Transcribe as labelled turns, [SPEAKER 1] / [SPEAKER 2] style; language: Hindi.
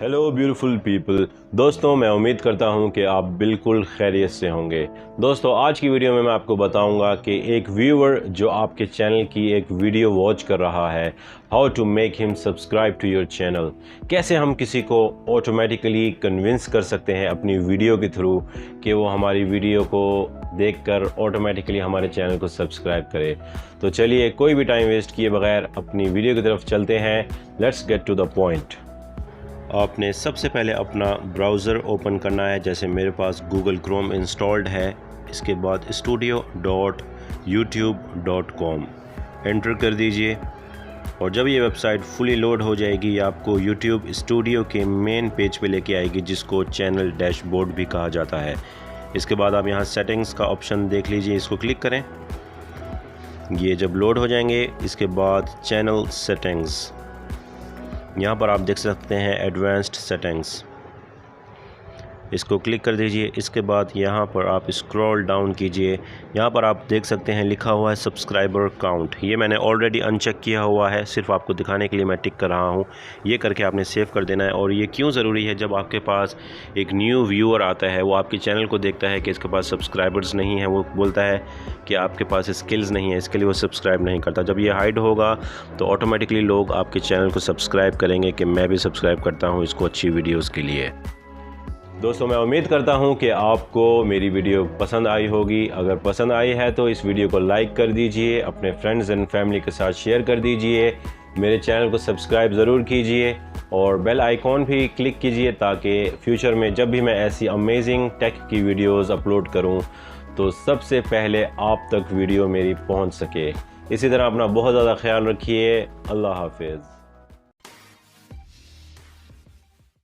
[SPEAKER 1] Hello beautiful people. दोस्तों, मैं उम्मीद करता हूं कि आप बिल्कुल खैरियत से होंगे। दोस्तों, आज की वीडियो में मैं आपको बताऊंगा कि एक व्यूअर जो आपके चैनल की एक वीडियो वॉच कर रहा है, how to make him subscribe to your channel. कैसे हम किसी को ऑटोमेटिकली कन्विंस कर सकते हैं अपनी वीडियो के थ्रू कि वो हमारी वीडियो को देखकर ऑटोमेटिकली हमारे चैनल को सब्सक्राइब करे। तो चलिए, कोई भी टाइम वेस्ट किए बगैर अपनी वीडियो की तरफ चलते हैं। Let's get to the point. आपने सबसे पहले अपना ब्राउज़र ओपन करना है। जैसे मेरे पास गूगल क्रोम इंस्टॉल्ड है। इसके बाद studio.youtube.com एंटर कर दीजिए और जब ये वेबसाइट फुली लोड हो जाएगी, आपको YouTube स्टूडियो के मेन पेज पे लेके आएगी, जिसको चैनल डैशबोर्ड भी कहा जाता है। इसके बाद आप यहाँ सेटिंग्स का ऑप्शन देख लीजिए, इसको क्लिक करें। ये जब लोड हो जाएंगे, इसके बाद चैनल सेटिंग्स, यहाँ पर आप देख सकते हैं एडवांस्ड सेटिंग्स, इसको क्लिक कर दीजिए। इसके बाद यहाँ पर आप स्क्रॉल डाउन कीजिए। यहाँ पर आप देख सकते हैं लिखा हुआ है सब्सक्राइबर काउंट। ये मैंने ऑलरेडी अनचेक किया हुआ है, सिर्फ आपको दिखाने के लिए मैं टिक कर रहा हूँ। ये करके आपने सेव कर देना है। और ये क्यों ज़रूरी है, जब आपके पास एक न्यू व्यूअर आता है, वो आपके चैनल को देखता है कि इसके पास सब्सक्राइबर्स नहीं है, वो बोलता है कि आपके पास स्किल्स नहीं है, इसके लिए वो सब्सक्राइब नहीं करता। जब ये हाइड होगा तो ऑटोमेटिकली लोग आपके चैनल को सब्सक्राइब करेंगे कि मैं भी सब्सक्राइब करता हूँ इसको अच्छी वीडियोज़ के लिए। दोस्तों, मैं उम्मीद करता हूं कि आपको मेरी वीडियो पसंद आई होगी। अगर पसंद आई है तो इस वीडियो को लाइक कर दीजिए, अपने फ्रेंड्स एंड फैमिली के साथ शेयर कर दीजिए, मेरे चैनल को सब्सक्राइब ज़रूर कीजिए और बेल आइकॉन भी क्लिक कीजिए, ताकि फ्यूचर में जब भी मैं ऐसी अमेजिंग टेक की वीडियोज़ अपलोड करूं तो सबसे पहले आप तक वीडियो मेरी पहुंच सके। इसी तरह अपना बहुत ज़्यादा ख्याल रखिए। अल्लाह हाफिज़।